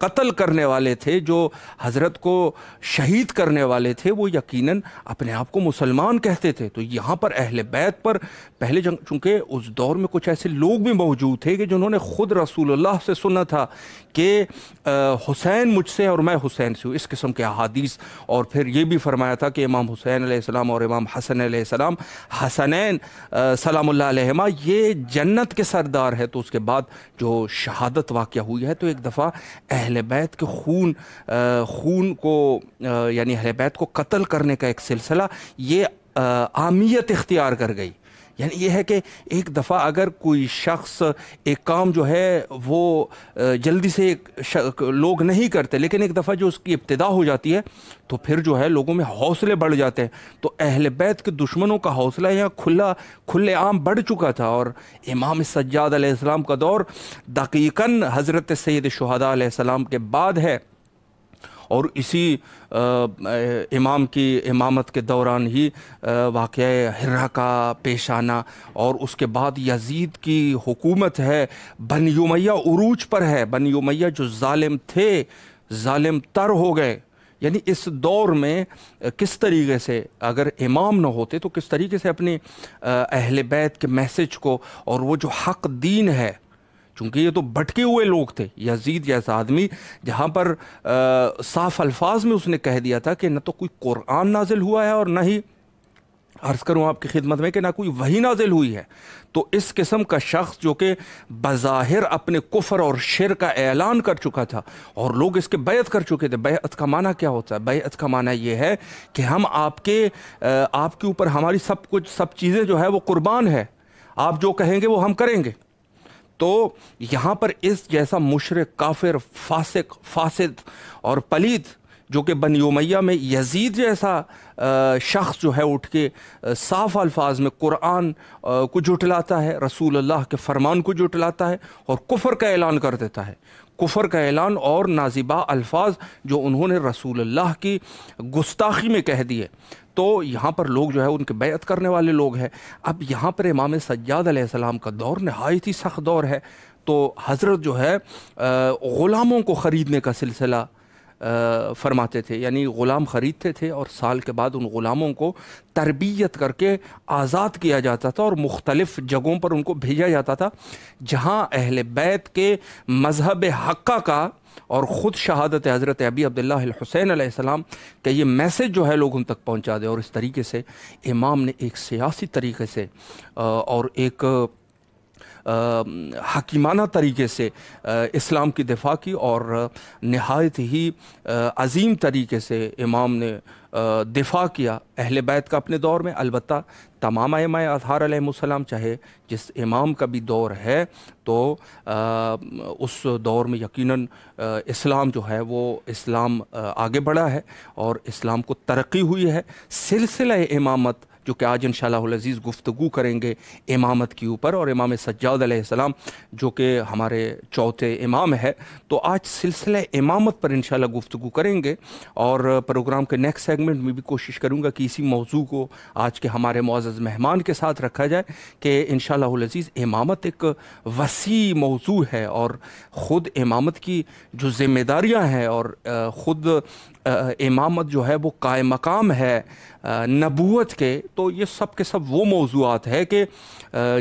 قتل کرنے والے تھے، جو حضرت کو شہید کرنے والے تھے، وہ یقیناً اپنے آپ کو مسلمان کہتے تھے۔ تو یہاں پر اہل بیت پر پہلے جنگ، چونکہ اس دور میں کچھ ایسے لوگ بھی موجود تھے کہ جنہوں نے خود رسول اللہ سے سنا تھا کہ حسین مجھ سے اور میں حسین سے ہوں، اس قسم کے احادیث، اور پھر یہ بھی فرمایا تھا کہ امام حسین علیہ السلام اور امام حسن علیہ السلام، حسنین سلام اللہ علیہما، یہ جنت کے سردار ہے۔ تو اس کے بعد جو شہادت واقعہ ہوئی ہے، تو ایک دفعہ اہل بیت کے خون کو یعنی اہل بیت کو قتل کرنے کا ایک سلسلہ یہ عامیت اختیار کر گئی۔ یعنی یہ ہے کہ ایک دفعہ اگر کوئی شخص ایک کام جو ہے وہ جلدی سے لوگ نہیں کرتے، لیکن ایک دفعہ جو اس کی ابتدا ہو جاتی ہے تو پھر جو ہے لوگوں میں حوصلے بڑھ جاتے ہیں۔ تو اہل بیت کے دشمنوں کا حوصلہ یہاں کھلے عام بڑھ چکا تھا، اور امام سجاد علیہ السلام کا دور دقیقاً حضرت سید الشہداء علیہ السلام کے بعد ہے، اور اسی امام کی امامت کے دوران ہی واقعہ حرا کا پیش آنا، اور اس کے بعد یزید کی حکومت ہے، بنی امیہ عروج پر ہے۔ بنی امیہ جو ظالم تھے، ظالم تر ہو گئے۔ یعنی اس دور میں کس طریقے سے اگر امام نہ ہوتے تو کس طریقے سے اپنے اہل بیت کے میسج کو، اور وہ جو حق دین ہے، چونکہ یہ تو بھٹکے ہوئے لوگ تھے، یزید جیسا آدمی جہاں پر صاف الفاظ میں اس نے کہہ دیا تھا کہ نہ تو کوئی قرآن نازل ہوا ہے، اور نہ ہی عرض کروں آپ کی خدمت میں کہ نہ کوئی وحی نازل ہوئی ہے۔ تو اس قسم کا شخص جو کہ بظاہر اپنے کفر اور شرک کا اعلان کر چکا تھا، اور لوگ اس کے بیعت کر چکے تھے۔ بیعت کا معنی کیا ہوتا ہے؟ بیعت کا معنی یہ ہے کہ ہم آپ کے اوپر ہماری سب چیزیں جو ہے وہ قربان ہے، آپ جو کہیں گے وہ ہم کریں گے۔ تو یہاں پر اس جیسا مشرک، کافر، فاسد اور پلید جو کہ بنی امیہ میں یزید جیسا شخص جو ہے اٹھ کے صاف الفاظ میں قرآن کو جھٹلاتا ہے، رسول اللہ کے فرمان کو جھٹلاتا ہے، اور کفر کا اعلان کر دیتا ہے۔ کفر کا اعلان اور نازیبا الفاظ جو انہوں نے رسول اللہ کی گستاخی میں کہہ دیے، تو یہاں پر لوگ جو ہے ان کے بیعت کرنے والے لوگ ہیں۔ اب یہاں پر امام سجاد علیہ السلام کا دور نہایت ہی سخت دور ہے۔ تو حضرت جو ہے غلاموں کو خریدنے کا سلسلہ فرماتے تھے، یعنی غلام خریدتے تھے اور سال کے بعد ان غلاموں کو تربیت کر کے آزاد کیا جاتا تھا، اور مختلف جگہوں پر ان کو بھیجا جاتا تھا جہاں اہل بیت کے مذہب حقہ کا اور خود شہادت حضرت ابی عبداللہ الحسین علیہ السلام کہ یہ میسج جو ہے لوگ ان تک پہنچا دے۔ اور اس طریقے سے امام نے ایک سیاسی طریقے سے اور ایک حکیمانہ طریقے سے اسلام کی دفاع کی، اور نہایت ہی عظیم طریقے سے امام نے دفاع کیا اہل بیت کا اپنے دور میں۔ البتہ تمام ائمہ اطہار علیہ السلام، چاہے جس امام کا بھی دور ہے، تو اس دور میں یقیناً اسلام جو ہے وہ اسلام آگے بڑھا ہے اور اسلام کو ترقی ہوئی ہے۔ سلسلہ امامت جو کہ آج انشاءاللہ العزیز گفتگو کریں گے امامت کے اوپر، اور امام سجاد علیہ السلام جو کہ ہمارے چوتھے امام ہے، تو آج سلسلہ امامت پر انشاءاللہ گفتگو کریں گے، اور پروگرام کے نیکسٹ سیگمنٹ میں بھی کوشش کروں گا کہ اسی موضوع کو آج کے ہمارے معزز مہمان کے ساتھ رکھا جائے کہ انشاءاللہ العزیز امامت ایک وسیع موضوع ہے، اور خود امامت کی جو ذمہ داریاں ہیں، اور خود امامت جو ہے وہ قائم مقام ہے نبوت کے، تو یہ سب کے سب وہ موضوعات ہے کہ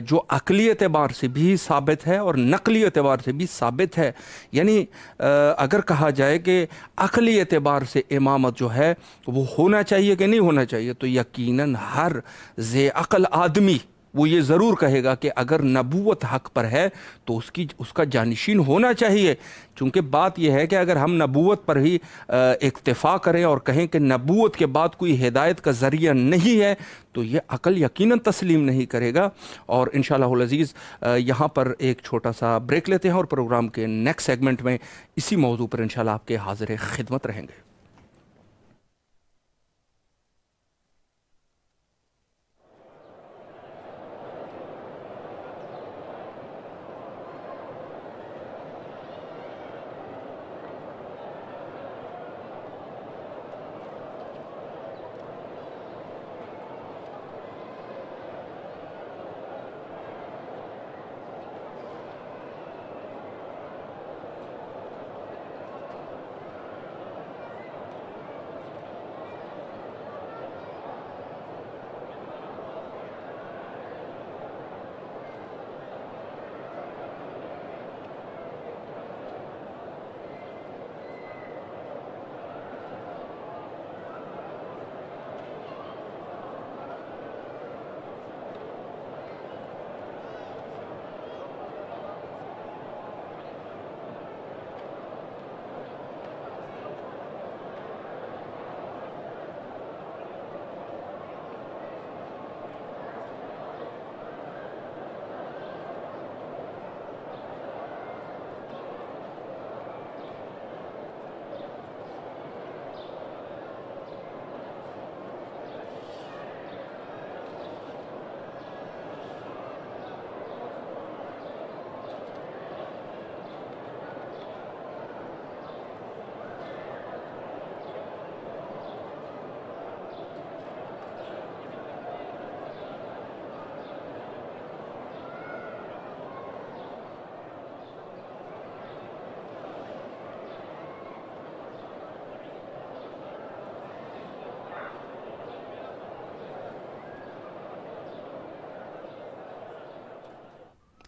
جو عقلی اعتبار سے بھی ثابت ہے اور نقلی اعتبار سے بھی ثابت ہے۔ یعنی اگر کہا جائے کہ عقلی اعتبار سے امامت جو ہے وہ ہونا چاہیے کہ نہیں ہونا چاہیے، تو یقیناً ہر ذی عقل آدمی وہ یہ ضرور کہے گا کہ اگر نبوت حق پر ہے تو اس کا جانشین ہونا چاہیے۔ چونکہ بات یہ ہے کہ اگر ہم نبوت پر ہی اکتفا کریں اور کہیں کہ نبوت کے بعد کوئی ہدایت کا ذریعہ نہیں ہے، تو یہ عقل یقیناً تسلیم نہیں کرے گا۔ اور انشاءاللہ العزیز یہاں پر ایک چھوٹا سا بریک لیتے ہیں، اور پروگرام کے نیکسٹ سیگمنٹ میں اسی موضوع پر انشاءاللہ آپ کے حاضر خدمت رہیں گے۔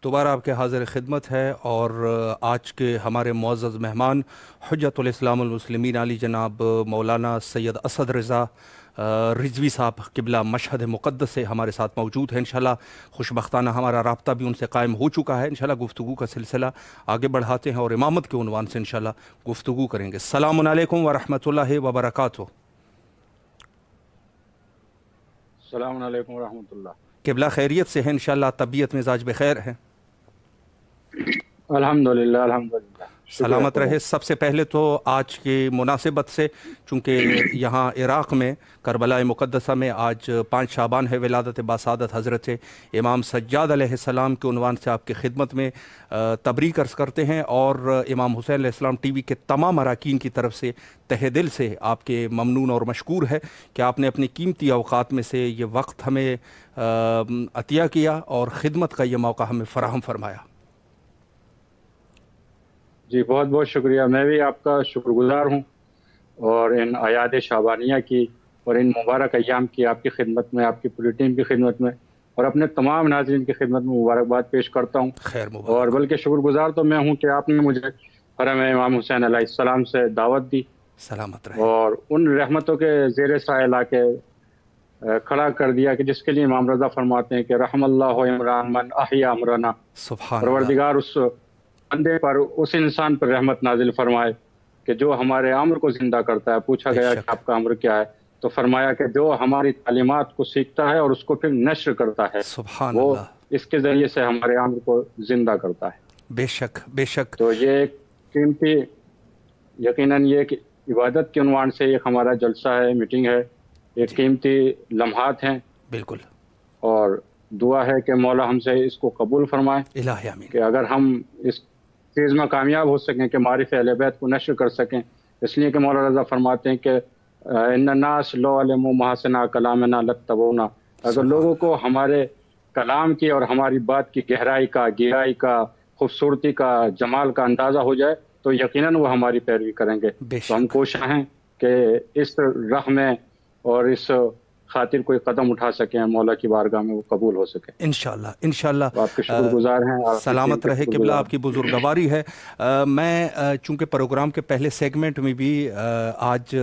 دوبارہ آپ کے حاضر خدمت ہے، اور آج کے ہمارے معزز مہمان حجت الاسلام المسلمین علی جناب مولانا سید اسد رضا رضوی صاحب قبلہ مشہد مقدس سے ہمارے ساتھ موجود ہیں۔ انشاءاللہ خوشبختانہ ہمارا رابطہ بھی ان سے قائم ہو چکا ہے۔ انشاءاللہ گفتگو کا سلسلہ آگے بڑھاتے ہیں اور امامت کے عنوان سے انشاءاللہ گفتگو کریں گے۔ السلام علیکم ورحمۃ اللہ وبرکاتہ۔ السلام علیکم ورحمۃ اللہ۔ قبلہ خیریت سے ہیں انشاءاللہ؟ طبیعت مزاج بخیر ہے؟ الحمدللہ الحمدللہ، سلامت رہے۔ سب سے پہلے تو آج کی مناسبت سے، چونکہ یہاں عراق میں کربلا مقدسہ میں آج 5 شعبان ہے، ولادت باسعادت حضرت امام سجاد علیہ السلام کے عنوان سے آپ کی خدمت میں تبریک عرض کرتے ہیں، اور امام حسین علیہ السلام ٹی وی کے تمام اراکین کی طرف سے تہہ دل سے آپ کے ممنون اور مشکور ہے کہ آپ نے اپنی قیمتی اوقات میں سے یہ وقت ہمیں عطیہ کیا اور خدمت کا یہ موقع ہمیں فراہم فرمایا۔ جی بہت بہت شکریہ، میں بھی آپ کا شکر گزار ہوں، اور ان اعیاد شعبانیہ کی اور ان مبارک ایام کی آپ کی خدمت میں، آپ کی پوری ٹیم کی خدمت میں اور اپنے تمام ناظرین کی خدمت میں مبارکباد پیش کرتا ہوں۔ خیر مبارک۔ اور بلکہ شکر گزار تو میں ہوں کہ آپ نے مجھے حرم امام حسین علیہ السلام سے دعوت دی، سلامت رہے، اور ان رحمتوں کے زیر سایہ لا کے کھڑا کر دیا کہ جس کے لیے امام رضا فرماتے ہیں کہ رحم اللہ عمران من احیا امرنا، سبحان اللہ۔ پروردگار اس بندے پر، اس انسان پر رحمت نازل فرمائے کہ جو ہمارے امر کو زندہ کرتا ہے۔ پوچھا گیا کہ آپ کا امر کیا ہے، تو فرمایا کہ جو ہماری تعلیمات کو سیکھتا ہے اور اس کو پھر نشر کرتا ہے، سبحان وہ اللہ، اس کے ذریعے سے ہمارے امر کو زندہ کرتا ہے۔ بے شک بے شک۔ تو یہ ایک قیمتی، یقیناً یہ ایک عبادت کے عنوان سے ایک ہمارا جلسہ ہے، میٹنگ ہے، ایک قیمتی لمحات ہیں، بالکل، اور دعا ہے کہ مولا ہم سے اس کو قبول فرمائے، الہی آمین۔ کہ اگر ہم اس چیز میں کامیاب ہو سکیں کہ معرفت اہل بیت کو نشر کر سکیں، اس لیے کہ مولا رضا فرماتے ہیں کہ ان الناس لو علموا محاسن کلامنا لاتبعونا، اگر لوگوں کو ہمارے کلام کی اور ہماری بات کی گہرائی کا، گہرائی کا، خوبصورتی کا، جمال کا اندازہ ہو جائے تو یقیناً وہ ہماری پیروی کریں گے۔ تو ہم کوشاں ہیں کہ اس راہ میں اور اس خاطر کوئی قدم اٹھا سکیں، مولا کی بارگاہ میں وہ قبول ہو سکے انشاءاللہ انشاءاللہ۔ آپ کے شکر گزار ہیں، سلامت رہے قبلہ، آپ کی بزرگواری ہے۔ میں چونکہ پروگرام کے پہلے سیگمنٹ میں بھی آج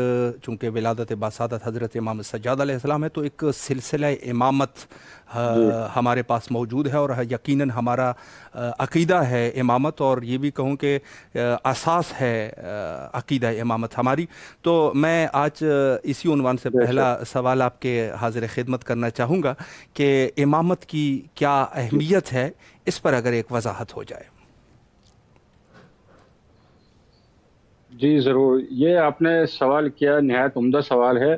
چونکہ ولادت باسعادت حضرت امام سجاد علیہ السلام ہے، تو ایک سلسلہ امامت ہمارے پاس موجود ہے، اور یقیناً ہمارا عقیدہ ہے امامت، اور یہ بھی کہوں کہ اساس ہے عقیدہ امامت ہماری۔ تو میں آج اسی عنوان سے پہلا سوال آپ کے حاضر خدمت کرنا چاہوں گا کہ امامت کی کیا اہمیت ہے، اس پر اگر ایک وضاحت ہو جائے۔ جی ضرور، یہ آپ نے سوال کیا، نہایت عمدہ سوال ہے،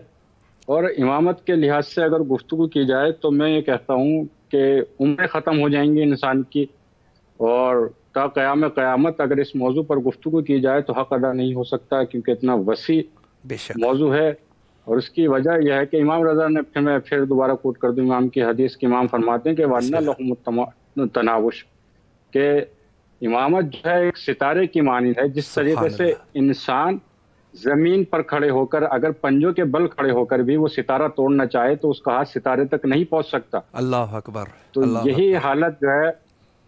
اور امامت کے لحاظ سے اگر گفتگو کی جائے تو میں یہ کہتا ہوں کہ عمریں ختم ہو جائیں گی انسان کی، اور تا قیام قیامت اگر اس موضوع پر گفتگو کی جائے تو حق ادا نہیں ہو سکتا، کیونکہ اتنا وسیع موضوع ہے۔ اور اس کی وجہ یہ ہے کہ امام رضا نے، میں پھر دوبارہ کوٹ کر دوں امام کی حدیث کے، امام فرماتے ہیں کہ وَأَنَّ لَهُمُ التَّنَاوُشُ، کہ امامت جو ہے ایک ستارے کی مانند ہے، جس طریقے سے انسان زمین پر کھڑے ہو کر اگر پنجوں کے بل کھڑے ہو کر بھی وہ ستارہ توڑنا چاہے تو اس کا ہاتھ ستارے تک نہیں پہنچ سکتا۔ اللہ اکبر۔ تو یہی حالت جو ہے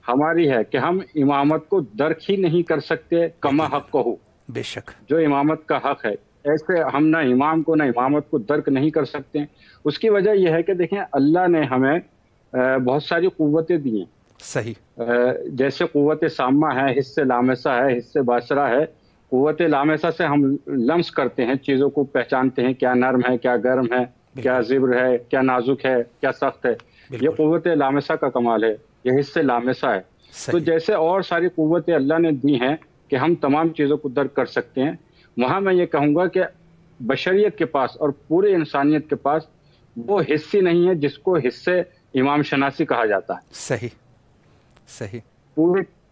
ہماری ہے کہ ہم امامت کو درک ہی نہیں کر سکتے، کما حق کو ہو، بے شک، جو امامت کا حق ہے، ایسے ہم نہ امام کو نہ امامت کو درک نہیں کر سکتے۔ اس کی وجہ یہ ہے کہ دیکھیں اللہ نے ہمیں بہت ساری قوتیں دی ہیں، صحیح، جیسے قوت سامہ ہے، حس لامسہ ہے، حس باصرہ ہے۔ قوت لامسہ سے ہم لمس کرتے ہیں، چیزوں کو پہچانتے ہیں، کیا نرم ہے، کیا گرم ہے، کیا زبر ہے، کیا نازک ہے، کیا سخت ہے، یہ قوت لامسہ کا کمال ہے، یہ حس لامسہ ہے۔ تو جیسے اور ساری قوتیں اللہ نے دی ہیں کہ ہم تمام چیزوں کو درک کر سکتے ہیں، وہاں میں یہ کہوں گا کہ بشریت کے پاس اور پورے انسانیت کے پاس وہ حصی نہیں ہے جس کو حصے امام شناسی کہا جاتا ہے۔ صحیح صحیح۔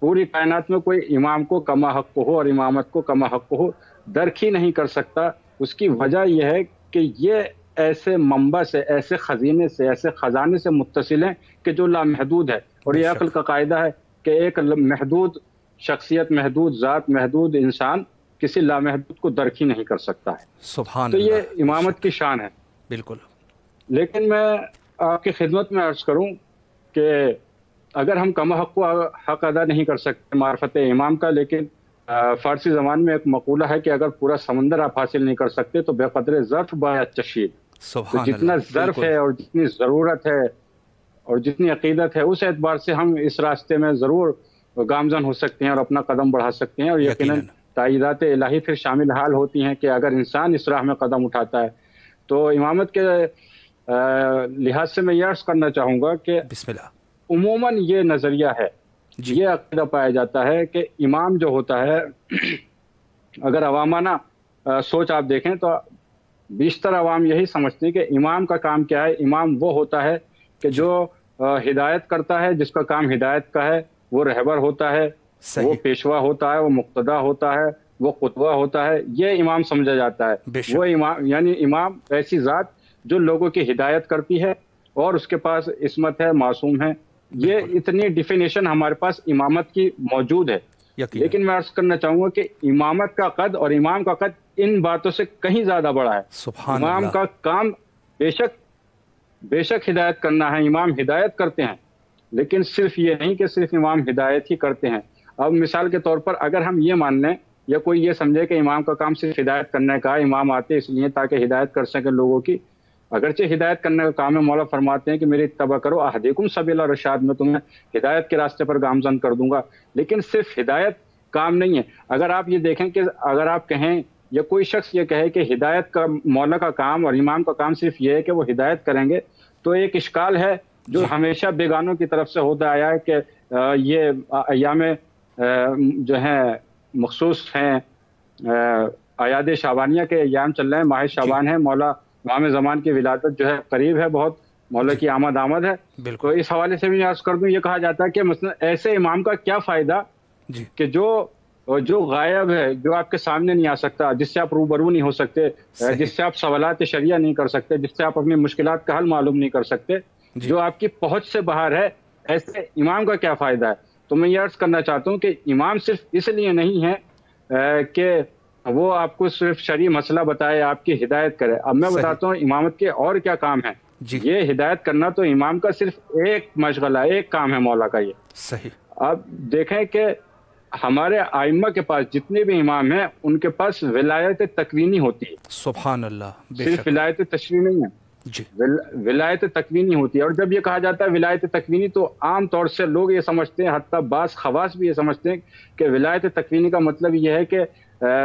پوری کائنات میں کوئی امام کو کما حق ہو اور امامت کو کما حق ہو درک ہی نہیں کر سکتا۔ اس کی وجہ یہ ہے کہ یہ ایسے منبع سے، ایسے خزینے سے، ایسے خزانے سے متصل ہیں کہ جو لامحدود ہے، اور یہ عقل کا قاعدہ ہے کہ ایک محدود شخصیت، محدود ذات، محدود انسان کسی لامحدود کو درک ہی نہیں کر سکتا ہے۔ سبحان تو اللہ، یہ امامت کی شان ہے۔ بالکل۔ لیکن میں آپ کی خدمت میں عرض کروں کہ اگر ہم کم حق ادا نہیں کر سکتے معرفت امام کا، لیکن فارسی زبان میں ایک مقولہ ہے کہ اگر پورا سمندر آپ حاصل نہیں کر سکتے تو بے قدر ظرف باید چشید. تو جتنا ظرف ہے اور جتنی ضرورت ہے اور جتنی عقیدت ہے، اس اعتبار سے ہم اس راستے میں ضرور گامزن ہو سکتے ہیں اور اپنا قدم بڑھا سکتے ہیں. اور یقیناً تائیدات الہی پھر شامل حال ہوتی ہیں کہ اگر انسان اس راہ میں قدم اٹھاتا ہے. تو امامت کے لحاظ سے میں یہ عرض کرنا چاہوں گا کہ بسم اللہ عموماً یہ نظریہ ہے، یہ عقیدہ پایا جاتا ہے کہ امام جو ہوتا ہے، اگر عوامانہ سوچ آپ دیکھیں تو بیشتر عوام یہی سمجھتے ہیں کہ امام کا کام کیا ہے. امام وہ ہوتا ہے کہ جو ہدایت کرتا ہے، جس کا کام ہدایت کا ہے. وہ رہبر ہوتا ہے، وہ پیشوا ہوتا ہے، وہ مقتدا ہوتا ہے، وہ قدوہ ہوتا ہے. یہ امام سمجھا جاتا ہے. وہ امام یعنی امام ایسی ذات جو لوگوں کی ہدایت کرتی ہے اور اس کے پاس عصمت ہے، معصوم ہے. یہ اتنی ڈیفینیشن ہمارے پاس امامت کی موجود ہے. لیکن میں عرض کرنا چاہوں گا کہ امامت کا قد اور امام کا قد ان باتوں سے کہیں زیادہ بڑا ہے. امام کا کام بے شک ہدایت کرنا ہے. امام ہدایت کرتے ہیں، لیکن صرف یہ نہیں کہ صرف امام ہدایت ہی کرتے ہیں. اب مثال کے طور پر اگر ہم یہ مان لیں یا کوئی یہ سمجھے کہ امام کا کام صرف ہدایت کرنے کا ہے، امام آتے اس لیے تاکہ ہدایت کر سکیں لوگوں کی. اگرچہ ہدایت کرنے کا کام ہے، مولا فرماتے ہیں کہ میری اتباع کرو اہدیکم سبیل الرشاد، میں تمہیں ہدایت کے راستے پر گامزن کر دوں گا. لیکن صرف ہدایت کام نہیں ہے. اگر آپ یہ دیکھیں کہ اگر آپ کہیں یا کوئی شخص یہ کہے کہ ہدایت کا مولا کا کام اور امام کا کام صرف یہ ہے کہ وہ ہدایت کریں گے، تو ایک اشکال ہے جو ہمیشہ بیگانوں کی طرف سے ہوتا آیا ہے کہ یہ ایام جو ہیں مخصوص ہیں، اعیاد شعبانیہ کے ایام چل رہے ہیں، ماہ شعبان ہے، مولا امام زمان کی ولادت جو ہے قریب ہے، بہت مولا کی آمد ہے. تو اس حوالے سے بھی عرض کر دوں، یہ کہا جاتا ہے کہ مثلا ایسے امام کا کیا فائدہ کہ جو غائب ہے، جو آپ کے سامنے نہیں آ سکتا، جس سے آپ روبرو نہیں ہو سکتے، جس سے آپ سوالات شریعہ نہیں کر سکتے، جس سے آپ اپنی مشکلات کا حل معلوم نہیں کر سکتے، جو آپ کی پہنچ سے باہر ہے، ایسے امام کا کیا فائدہ ہے. تو میں یہ عرض کرنا چاہتا ہوں کہ امام صرف اس لیے نہیں ہے کہ وہ آپ کو صرف شرعی مسئلہ بتائے، آپ کی ہدایت کرے. اب میں بتاتا ہوں امامت کے اور کیا کام ہے. یہ ہدایت کرنا تو امام کا صرف ایک مشغلہ، ایک کام ہے مولا کا. یہ صحیح. اب دیکھیں کہ ہمارے ائمہ کے پاس جتنے بھی امام ہیں ان کے پاس ولایت تکوینی ہوتی ہے. سبحان اللہ. صرف ولایت تشریع نہیں ہے، ولایت تکوینی ہوتی ہے. اور جب یہ کہا جاتا ہے ولایت تکوینی تو عام طور سے لوگ یہ سمجھتے ہیں، حتیٰ بعض خواص بھی یہ سمجھتے ہیں کہ ولایت تکوینی کا مطلب یہ ہے کہ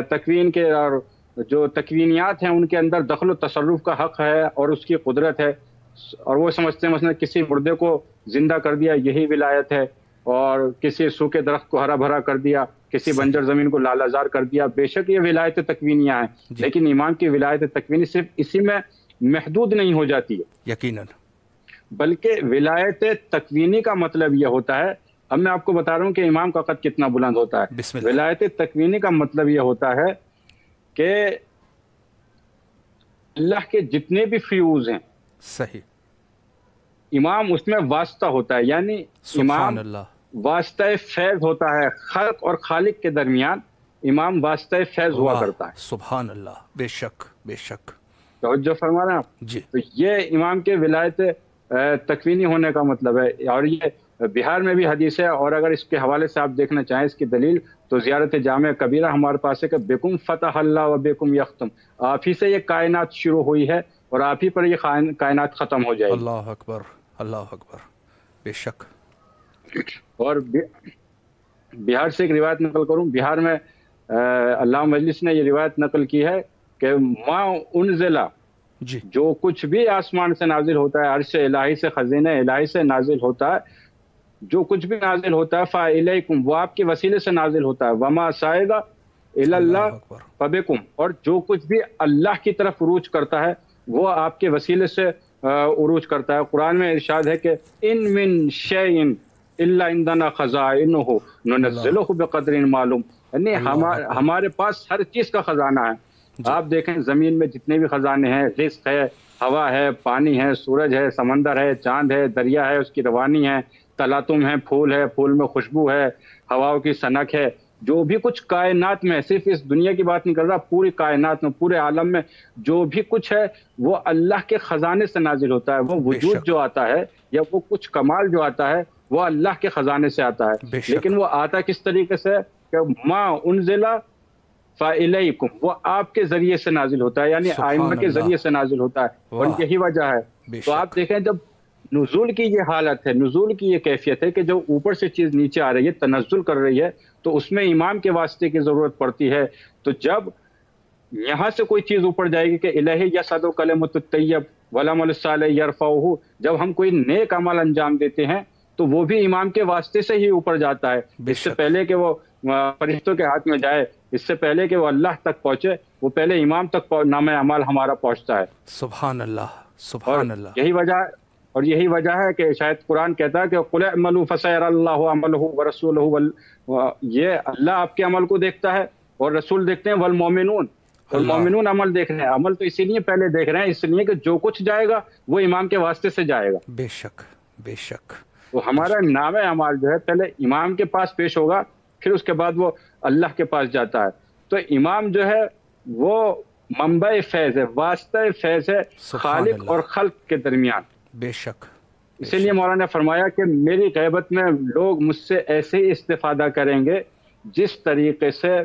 تکوین کے اور جو تکوینیات ہیں ان کے اندر دخل و تصرف کا حق ہے اور اس کی قدرت ہے. اور وہ سمجھتے ہیں مثلا کسی مردے کو زندہ کر دیا یہی ولایت ہے، اور کسی سوکھے درخت کو ہرا بھرا کر دیا، کسی بنجر زمین کو لالہ زار کر دیا. بے شک یہ ولایت تکوینیاں ہیں، لیکن امام کی ولایت تکوینی صرف اسی میں محدود نہیں ہو جاتی ہے، یقیناً، بلکہ ولایت تکوینی کا مطلب یہ ہوتا ہے. اب میں آپ کو بتا رہا ہوں کہ امام کا قد کتنا بلند ہوتا ہے. ولایت تکوینی کا مطلب یہ ہوتا ہے کہ اللہ کے جتنے بھی فیوز ہیں، صحیح، امام اس میں واسطہ ہوتا ہے. یعنی امام واسطہ فیض ہوتا ہے. خلق اور خالق کے درمیان امام واسطہ فیض ہوا کرتا ہے. سبحان اللہ. بے شک، بے شک. توجہ فرما رہے ہیں آپ. جی. تو یہ امام کے ولایت تکوینی ہونے کا مطلب ہے. اور یہ بہار میں بھی حدیث ہے، اور اگر اس کے حوالے سے آپ دیکھنا چاہیں اس کی دلیل تو زیارت جامع کبیرہ ہمارے پاس ہے کہ بیکم فتح اللہ و بیکم یختم. آپ ہی سے یہ کائنات شروع ہوئی ہے اور آپ ہی پر یہ کائنات ختم ہو جائے گی. اللہ اکبر، اللہ اکبر. بے شک. اور بہار سے ایک روایت نقل کروں. بہار میں علامہ مجلس نے یہ روایت نقل کی ہے کہ ما انزلہ، جو کچھ بھی آسمان سے نازل ہوتا ہے، عرش الہی سے، خزینہ الہی سے نازل ہوتا ہے، جو کچھ بھی نازل ہوتا ہے فَإِلَيْكُمْ، وہ آپ کے وسیلے سے نازل ہوتا ہے. وَمَا صَعِدَ إِلَى اللَّهِ فَبِكُمْ، اور جو کچھ بھی اللہ کی طرف عروج کرتا ہے وہ آپ کے وسیلے سے عروج کرتا ہے. قرآن میں ارشاد ہے کہ ان من شیء الا عندنا خزائنہ ننزلہ بقدر معلوم. یعنی ہمارے پاس ہر چیز کا خزانہ ہے. آپ دیکھیں زمین میں جتنے بھی خزانے ہیں، رزق ہے، ہوا ہے، پانی ہے، سورج ہے، سمندر ہے، چاند ہے، دریا ہے، اس کی روانی ہے، تلاتم ہے، پھول ہے، پھول میں خوشبو ہے، ہواؤں کی سنک ہے. جو بھی کچھ کائنات میں، صرف اس دنیا کی بات نہیں کر رہا، پوری کائنات میں، پورے عالم میں جو بھی کچھ ہے وہ اللہ کے خزانے سے نازل ہوتا ہے. وہ وجود جو آتا ہے یا وہ کچھ کمال جو آتا ہے وہ اللہ کے خزانے سے آتا ہے، بے شک۔ لیکن وہ آتا کس طریقے سے کہ ما انزل فَإِلَيْكُمْ، وہ آپ کے ذریعے سے نازل ہوتا ہے، یعنی سبحان آئمہ کے اللہ۔ ذریعے سے نازل ہوتا ہے، اور واہ، یہی وجہ ہے۔ بے تو شک۔ آپ دیکھیں جب نزول کی یہ حالت ہے، نزول کی یہ کیفیت ہے کہ جو اوپر سے چیز نیچے آ رہی ہے، تنزل کر رہی ہے، تو اس میں امام کے واسطے کی ضرورت پڑتی ہے۔ تو جب یہاں سے کوئی چیز اوپر جائے گی کہ الہ یصعد کلمۃ الطیب والعمل الصالح یرفعہ، جب ہم کوئی نیک عمل انجام دیتے ہیں تو وہ بھی امام کے واسطے سے ہی اوپر جاتا ہے، بے اس سے شک۔ پہلے کہ وہ فرشتوں کے ہاتھ میں جائے، اس سے پہلے کہ وہ اللہ تک پہنچے، وہ پہلے امام تک نام اعمال ہمارا پہنچتا ہے۔ سبحان اللہ، اور سبحان اللہ۔ یہی وجہ ہے کہ شاید قرآن کہتا ہے کہ قُلْ اعْمَلُوا فَسَيَرَى اللَّهُ عَمَلَهُ وَرَسُولُهُ، یہ اللہ آپ کے عمل کو دیکھتا ہے اور رسول دیکھتے ہیں، والمومنون، اور اللہ، مومنون عمل دیکھ رہے ہیں۔ عمل تو اسی لیے پہلے دیکھ رہے ہیں، اس لیے کہ جو کچھ جائے گا وہ امام کے واسطے سے جائے گا۔ بے شک، بے شک۔ تو ہمارا نام اعمال جو ہے پہلے امام کے پاس پیش ہوگا، پھر اس کے بعد وہ اللہ کے پاس جاتا ہے۔ تو امام جو ہے وہ منبع فیض ہے، واسطہ فیض ہے خالق اللہ، اور خلق کے درمیان۔ بے شک۔ اسی لیے مولانا نے فرمایا کہ میری غیبت میں لوگ مجھ سے ایسے ہی استفادہ کریں گے جس طریقے سے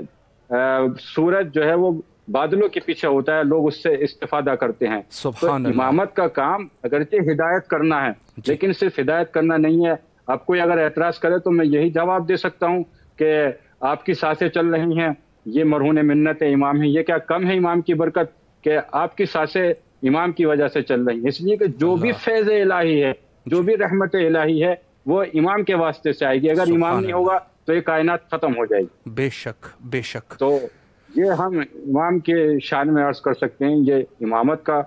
سورج جو ہے وہ بادلوں کے پیچھے ہوتا ہے، لوگ اس سے استفادہ کرتے ہیں۔ تو سبحان اللہ۔ امامت کا کام اگرچہ ہدایت کرنا ہے، لیکن صرف ہدایت کرنا نہیں ہے۔ آپ کوئی اگر اعتراض کرے تو میں یہی جواب دے سکتا ہوں کہ آپ کی سانسیں چل رہی ہیں، یہ مرہون منت امام ہے، یہ کیا کم ہے امام کی برکت کہ آپ کی سانسیں امام کی وجہ سے چل رہی ہیں؟ اس لیے کہ جو بھی فیض الہی ہے، جو بھی رحمت الہی ہے، وہ امام کے واسطے سے آئے گی۔ اگر امام نہیں ہوگا تو یہ کائنات ختم ہو جائے گی۔ بے شک، بے شک۔ تو یہ ہم امام کے شان میں عرض کر سکتے ہیں، یہ امامت کا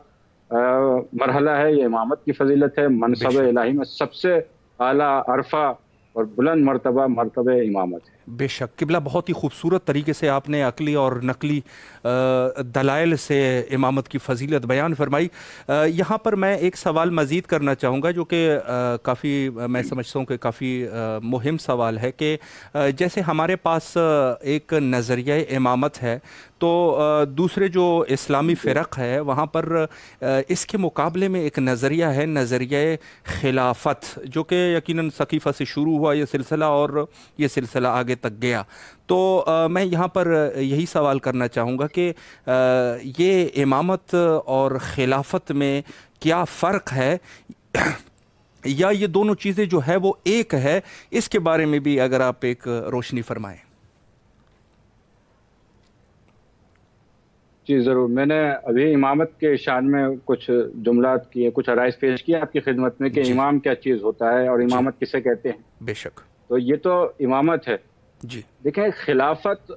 مرحلہ ہے، یہ امامت کی فضیلت ہے۔ منصب الہی میں سب سے اعلیٰ عرفہ اور بلند مرتبہ امامت ہے۔ بے شک قبلہ، بہت ہی خوبصورت طریقے سے آپ نے عقلی اور نقلی دلائل سے امامت کی فضیلت بیان فرمائی۔ یہاں پر میں ایک سوال مزید کرنا چاہوں گا جو کہ کافی میں سمجھتا ہوں کہ کافی مہم سوال ہے، کہ جیسے ہمارے پاس ایک نظریہ امامت ہے، تو دوسرے جو اسلامی فرق ہے وہاں پر اس کے مقابلے میں ایک نظریہ ہے، نظریہ خلافت، جو کہ یقیناً ثقیفہ سے شروع ہوا یہ سلسلہ اور یہ سلسلہ آگے تک گیا۔ تو میں یہاں پر یہی سوال کرنا چاہوں گا کہ یہ امامت اور خلافت میں کیا فرق ہے، یا یہ دونوں چیزیں جو ہے وہ ایک ہے؟ اس کے بارے میں بھی اگر آپ ایک روشنی فرمائیں۔ جی ضرور، میں نے ابھی امامت کے شان میں کچھ جملات کیے، کچھ عرائض پیش کیے آپ کی خدمت میں کہ امام کیا چیز ہوتا ہے اور امامت کسے کہتے ہیں۔ بے شک۔ تو یہ تو امامت ہے۔ جی دیکھیں خلافت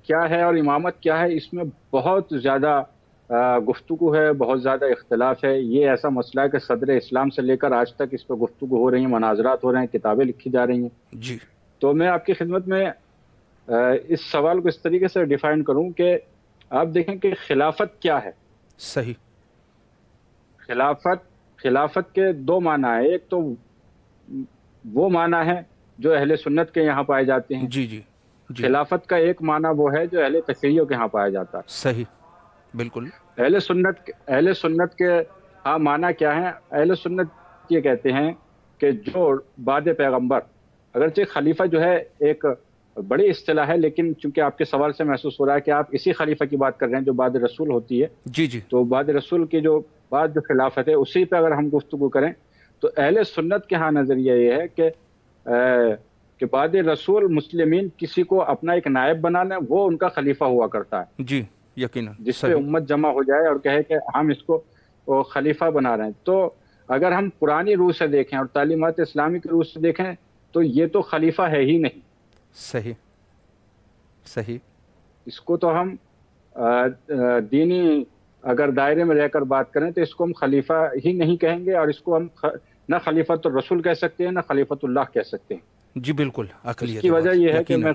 کیا ہے اور امامت کیا ہے، اس میں بہت زیادہ گفتگو ہے، بہت زیادہ اختلاف ہے۔ یہ ایسا مسئلہ ہے کہ صدر اسلام سے لے کر آج تک اس پہ گفتگو ہو رہی ہیں، مناظرات ہو رہے ہیں، کتابیں لکھی جا رہی ہیں۔ جی تو میں آپ کی خدمت میں اس سوال کو اس طریقے سے ڈیفائن کروں کہ آپ دیکھیں کہ خلافت کیا ہے۔ صحیح۔ خلافت کے دو معنی ہیں، ایک تو وہ معنی ہے جو اہل سنت کے یہاں پائے جاتے ہیں۔ جی جی جی۔ خلافت کا ایک معنی وہ ہے جو اہل تشیع کے ہاں پایا جاتا ہے۔ صحیح، بالکل۔ اہل سنت کے ہاں معنی کیا ہے؟ اہل سنت یہ کہتے ہیں کہ جو بعد پیغمبر، اگرچہ خلیفہ جو ہے ایک بڑی اصطلاح ہے، لیکن چونکہ آپ کے سوال سے محسوس ہو رہا ہے کہ آپ اسی خلیفہ کی بات کر رہے ہیں جو بعد رسول ہوتی ہے، جی جی۔ تو بعد رسول کی جو بعد جو خلافت ہے اسی پہ اگر ہم گفتگو کریں تو اہل سنت کے ہاں نظریہ یہ ہے کہ بعد رسول مسلمین کسی کو اپنا ایک نائب بنا لیں، وہ ان کا خلیفہ ہوا کرتا ہے۔ جی یقیناً، جس پہ امت جمع ہو جائے اور کہے کہ ہم اس کو خلیفہ بنا رہے ہیں۔ تو اگر ہم پرانی روح سے دیکھیں اور تعلیمات اسلامی کی روح سے دیکھیں تو یہ تو خلیفہ ہے ہی نہیں۔ صحیح صحیح۔ اس کو تو ہم دینی اگر دائرے میں رہ کر بات کریں تو اس کو ہم خلیفہ ہی نہیں کہیں گے، اور اس کو ہم نہ خلیفۃ الرسول کہہ سکتے ہیں نہ خلیفۃ اللہ کہہ سکتے ہیں۔ جی بالکل، اس کی وجہ یہ ہے کہ میں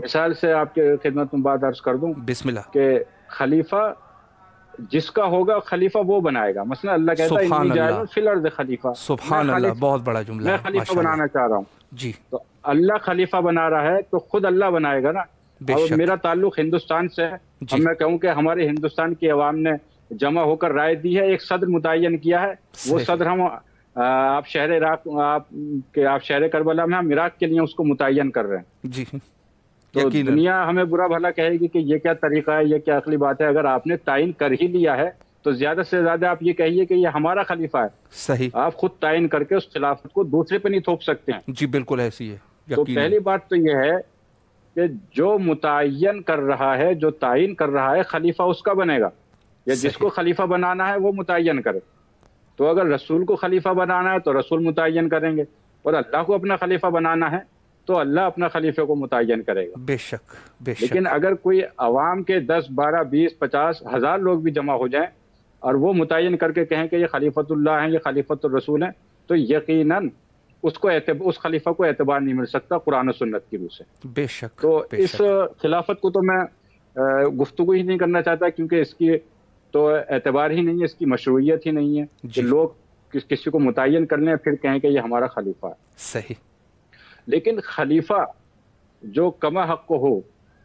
مثال سے آپ کے خدمت میں بات عرض کر دوں، بسم اللہ، کہ خلیفہ جس کا ہوگا خلیفہ وہ بنائے گا۔ مثلا اللہ کہتا ہے انی جاعل فی الارض خلیفہ، سبحان اللہ، بہت بڑا جملہ ہے، میں خلیفہ بنانا چاہ رہا ہوں۔ جی، تو اللہ خلیفہ بنا رہا ہے تو خود اللہ بنائے گا نا۔ اور میرا تعلق ہندوستان سے ہے، اب میں کہوں کہ ہمارے ہندوستان کی عوام نے جمع ہو کر رائے دی ہے، ایک صدر متعین کیا ہے، وہ صدر ہم آپ شہر عراق آپ شہر کربلا میں، ہم عراق کے لیے اس کو متعین کر رہے ہیں. جی تو یقیناً. دنیا ہمیں برا بھلا کہے گی کہ یہ کیا طریقہ ہے، یہ کیا عقلی بات ہے. اگر آپ نے تعین کر ہی لیا ہے تو زیادہ سے زیادہ آپ یہ کہیے کہ یہ ہمارا خلیفہ ہے. صحیح. آپ خود تعین کر کے اس خلافت کو دوسرے پہ نہیں تھوپ سکتے ہیں. جی بالکل ایسی ہے تو یقیناً. پہلی بات تو یہ ہے کہ جو متعین کر رہا ہے، جو تعین کر رہا ہے، خلیفہ اس کا بنے گا، یا جس صحیح. کو خلیفہ بنانا ہے وہ متعین کرے. تو اگر رسول کو خلیفہ بنانا ہے تو رسول متعین کریں گے، اور اللہ کو اپنا خلیفہ بنانا ہے تو اللہ اپنا خلیفے کو متعین کرے گا. بے شک بے شک. لیکن اگر کوئی عوام کے 10 12 20 50 ہزار لوگ بھی جمع ہو جائیں اور وہ متعین کر کے کہیں کہ یہ خلیفۃ اللہ ہیں، یہ خلیفۃ الرسول ہیں، تو یقیناً اس خلیفہ کو اعتبار نہیں مل سکتا قرآن و سنت کی روح سے. بے شک. تو بے اس شک. خلافت کو تو میں گفتگو ہی نہیں کرنا چاہتا، کیونکہ اس کی تو اعتبار ہی نہیں ہے، اس کی مشروعیت ہی نہیں ہے کہ جی. لوگ کسی کو متعین کر لیں پھر کہیں کہ یہ ہمارا خلیفہ ہے. صحیح. لیکن خلیفہ جو کما حق ہو،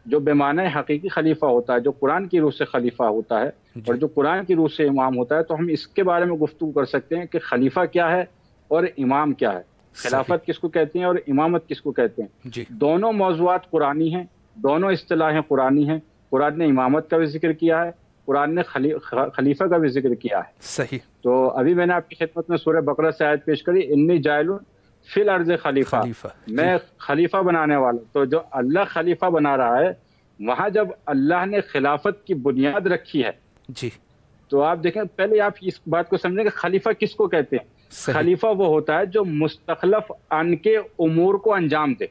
جو بے معنی حقیقی خلیفہ ہوتا ہے، جو قرآن کی روح سے خلیفہ ہوتا ہے اور جو قرآن کی روح سے امام ہوتا ہے، تو ہم اس کے بارے میں گفتگو کر سکتے ہیں کہ خلیفہ کیا ہے اور امام کیا ہے، خلافت کس کو کہتے ہیں اور امامت کس کو کہتے ہیں. جی. دونوں موضوعات قرآنی ہیں، دونوں اصطلاحیں قرآنی ہیں. قرآن نے امامت کا بھی ذکر کیا ہے، قرآن نے خلیفہ کا بھی ذکر کیا ہے. صحیح. تو ابھی میں نے آپ کی خدمت میں سورہ بقرہ سے آیت پیش کری، انی جاعل فی الارض خلیفہ، میں خلیفہ بنانے والا. تو جو اللہ خلیفہ بنا رہا ہے، وہاں جب اللہ نے خلافت کی بنیاد رکھی ہے، جی. تو آپ دیکھیں، پہلے آپ اس بات کو سمجھیں کہ خلیفہ کس کو کہتے ہیں. خلیفہ وہ ہوتا ہے جو مستخلف ان کے امور کو انجام دے.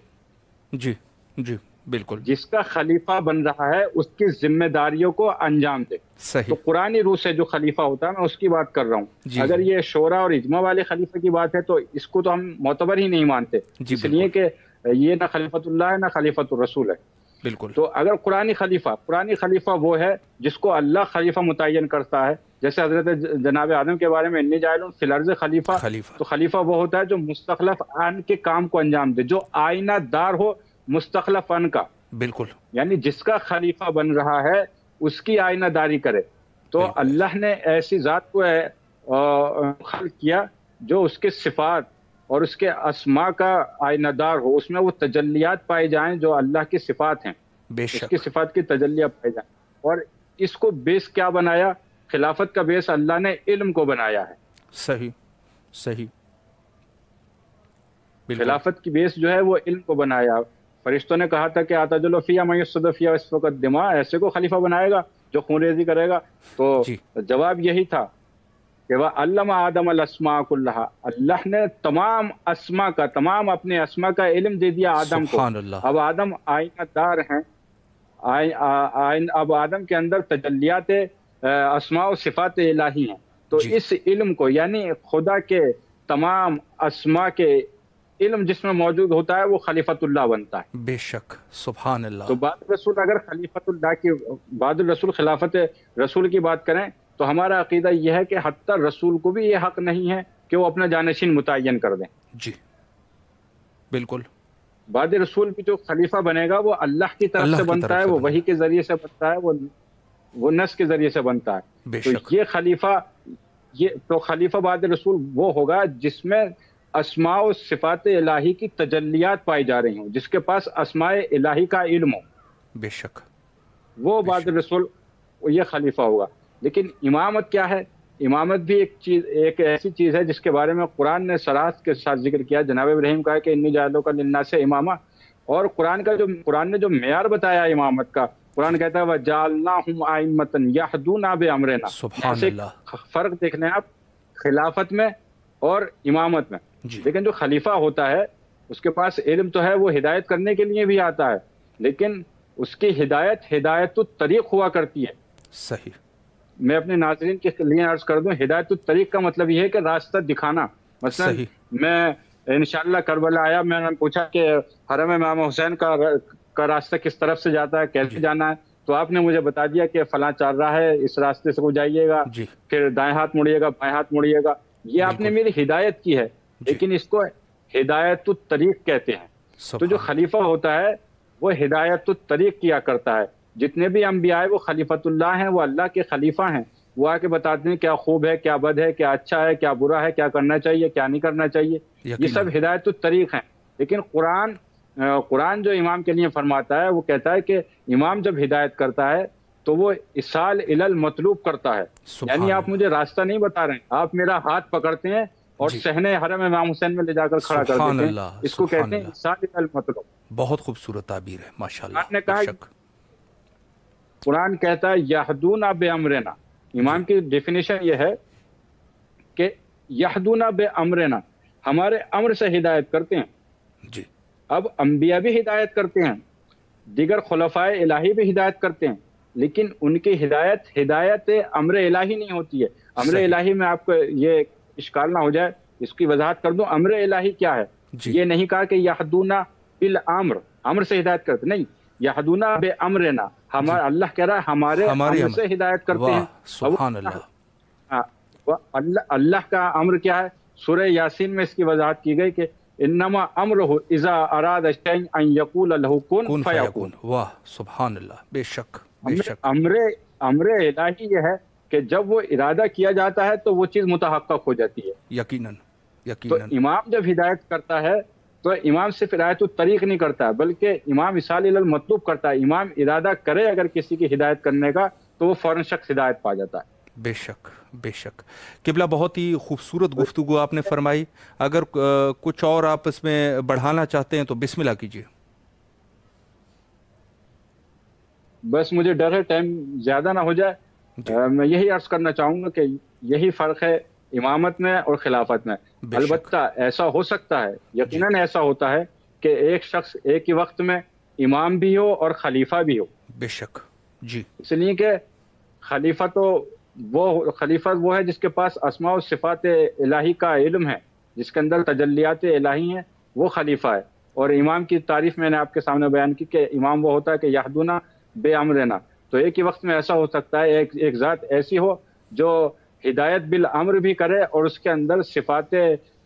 جی جی بالکل. جس کا خلیفہ بن رہا ہے اس کی ذمہ داریوں کو انجام دے. صحیح. تو قرآنی روح سے جو خلیفہ ہوتا ہے میں اس کی بات کر رہا ہوں. جی. اگر یہ شورا اور اجماع والے خلیفہ کی بات ہے تو اس کو تو ہم معتبر ہی نہیں مانتے، جی اس لیے کہ یہ نہ خلیفۃ اللہ ہے نہ خلیفۃ الرسول ہے. بالکل. تو اگر قرآنی خلیفہ وہ ہے جس کو اللہ خلیفہ متعین کرتا ہے، جیسے حضرت جناب آدم کے بارے میں انی جاعل فی الارض خلیفہ، تو خلیفہ وہ ہوتا ہے جو مستخلف ان کے کام کو انجام دے، جو آئینہ دار ہو مستخلف ان کا. بالکل. یعنی جس کا خلیفہ بن رہا ہے اس کی آئینہ داری کرے. تو اللہ نے ایسی ذات کو خلق کیا جو اس کے صفات اور اس کے اسماء کا آئینہ دار ہو، اس میں وہ تجلیات پائے جائیں جو اللہ کی صفات ہیں، اس کی صفات کی تجلیات پائے جائیں. اور اس کو بیس کیا بنایا؟ خلافت کا بیس اللہ نے علم کو بنایا ہے. صحیح صحیح. خلافت کی بیس جو ہے وہ علم کو بنایا. فرشتوں نے کہا تھا کہ اعتدل فیہا من یفسد فیہا ویسفک الدماء، ایسے کو خلیفہ بنائے گا جو خون ریزی کرے گا. تو جواب یہی تھا کہ وہ علم آدم الاسماء کلہا، اللہ نے تمام اسماء کا، تمام اپنے اسماء کا علم دے دیا آدم کو. اب آدم آئینہ دار ہیں، اب آدم کے اندر تجلیات اسماء و صفات الہی ہیں. تو اس علم کو، یعنی خدا کے تمام اسماء کے علم جس میں موجود ہوتا ہے، وہ خلیفۃ اللہ بنتا ہے. بے شک. سبحان اللہ. تو بعد رسول اگر خلیفۃ اللہ کی، بعد الرسول خلافت رسول کی بات کریں تو ہمارا عقیدہ یہ ہے کہ حتی رسول کو بھی یہ حق نہیں ہے کہ وہ اپنا جانشین متعین کر دیں. جی بالکل. بعد رسول کی جو خلیفہ بنے گا وہ اللہ کی طرف سے بنتا ہے، وہ وحی کے ذریعے سے بنتا ہے، وہ نص کے ذریعے سے بنتا ہے. تو یہ خلیفہ، تو خلیفہ بعد رسول وہ ہوگا جس میں اسماء و صفات الہی کی تجلیات پائی جا رہی ہوں، جس کے پاس اسماء الہی کا علم ہو. بے شک. وہ بعد رسول یہ خلیفہ ہوگا. لیکن امامت کیا ہے؟ امامت بھی ایک ایسی چیز ہے جس کے بارے میں قرآن نے صراحت کے ساتھ ذکر کیا. جناب ابراہیم کہا کہ انی جاعلک للناس اماما، اور قرآن نے جو معیار بتایا امامت کا، قرآن کہتا ہے وَجَعَلْنَاهُمْ أَئِمَّةً يَهْدُونَ بِأَمْرِنَا. سبحان اللہ. فرق دیکھ لیں آپ خلافت میں اور امامت میں. لیکن جو خلیفہ ہوتا ہے اس کے پاس علم تو ہے، وہ ہدایت کرنے کے لیے بھی آتا ہے، لیکن اس کی ہدایت الطریق ہوا کرتی ہے. صحیح. میں اپنے ناظرین کے لیے عرض کر دوں، ہدایت الطریق کا مطلب یہ ہے کہ راستہ دکھانا. مثلا میں انشاءاللہ کربلا آیا، میں نے پوچھا کہ حرم امام حسین کا راستہ کس طرف سے جاتا ہے، کیسے جانا ہے، تو آپ نے مجھے بتا دیا کہ فلاں چل رہا ہے، اس راستے سے کو جائیے گا، پھر دائیں ہاتھ مڑیے گا، بائیں ہاتھ مڑیے گا. یہ آپ نے میری ہدایت کی ہے، لیکن اس کو ہدایت الطریق کہتے ہیں. تو جو خلیفہ ہوتا ہے وہ ہدایت الطریق کیا کرتا ہے. جتنے بھی انبیاء وہ خلیفۃ اللہ ہیں، وہ اللہ کے خلیفہ ہیں. وہ آ کے بتاتے ہیں کیا خوب ہے، کیا بد ہے، کیا اچھا ہے، کیا برا ہے، کیا کرنا چاہیے، کیا نہیں کرنا چاہیے. یہ سب ہدایت الطریق ہیں. لیکن قرآن جو امام کے لیے فرماتا ہے، وہ کہتا ہے کہ امام جب ہدایت کرتا ہے تو وہ اصال الی المطلوب کرتا ہے. یعنی آپ مجھے راستہ نہیں بتا رہے ہیں، آپ میرا ہاتھ پکڑتے ہیں اور صحن حرم امام حسین میں لے جا کر کھڑا کر دیتے ہیں. اس کو کہتے ہیں اصال الی المطلوب. بہت خوبصورت تعبیر ہے ماشاءاللہ. نے کہا قرآن کہتا ہے یہدونا بامرنا. امام کی ڈیفینیشن یہ ہے کہ یہدونا بامرنا، ہمارے امر سے ہدایت کرتے ہیں. جی. اب انبیاء بھی ہدایت کرتے ہیں، دیگر خلفائے الہی بھی ہدایت کرتے ہیں، لیکن ان کی ہدایت امر الہی نہیں ہوتی ہے. امر الہی میں آپ کو یہ اشکال نہ ہو جائے، اس کی وضاحت کر دوں. امر الہی کیا ہے؟ یہ نہیں کہا کہ یہدونا بالامر، امر سے ہدایت کرتے، نہیں، یہدونا بامرنا. ہمارا اللہ کہہ رہا ہے ہمارے امر سے ہدایت کرتے ہیں. سبحان اللہ. اللہ کا امر کیا ہے؟ سورہ یاسین میں اس کی وضاحت کی گئی کہ انما امرہ اذا اراد شیئا ان یقول له کن فیکون. واہ سبحان اللہ. بے شک امر الہی یہ ہے کہ جب وہ ارادہ کیا جاتا ہے تو وہ چیز متحقق ہو جاتی ہے. یقیناً. تو امام جب ہدایت کرتا ہے تو امام صرف ہدایت الطریق نہیں کرتا ہے، بلکہ امام اصال الی المطلوب کرتا ہے. امام ارادہ کرے اگر کسی کی ہدایت کرنے کا تو وہ فوراً شخص ہدایت پا جاتا ہے. بے شک بے شک. قبلہ بہت ہی خوبصورت گفتگو آپ نے فرمائی. اگر کچھ اور آپ اس میں بڑھانا چاہتے ہیں تو بسم اللہ کیجیے. بس مجھے ڈر ہے ٹائم زیادہ نہ ہو جائے. میں یہی عرض کرنا چاہوں گا کہ یہی فرق ہے امامت میں اور خلافت میں. البتہ ایسا ہو سکتا ہے، یقیناً ایسا ہوتا ہے کہ ایک شخص ایک ہی وقت میں امام بھی ہو اور خلیفہ بھی ہو. بے شک. جی. اس لیے کہ خلیفہ وہ ہے جس کے پاس اسماء و صفات الہی کا علم ہے، جس کے اندر تجلیات الہی ہیں، وہ خلیفہ ہے. اور امام کی تعریف میں نے آپ کے سامنے بیان کی کہ امام وہ ہوتا ہے کہ یہدونا بے امرنا. تو ایک ہی وقت میں ایسا ہو سکتا ہے ایک ذات ایسی ہو جو ہدایت بالامر بھی کرے اور اس کے اندر صفات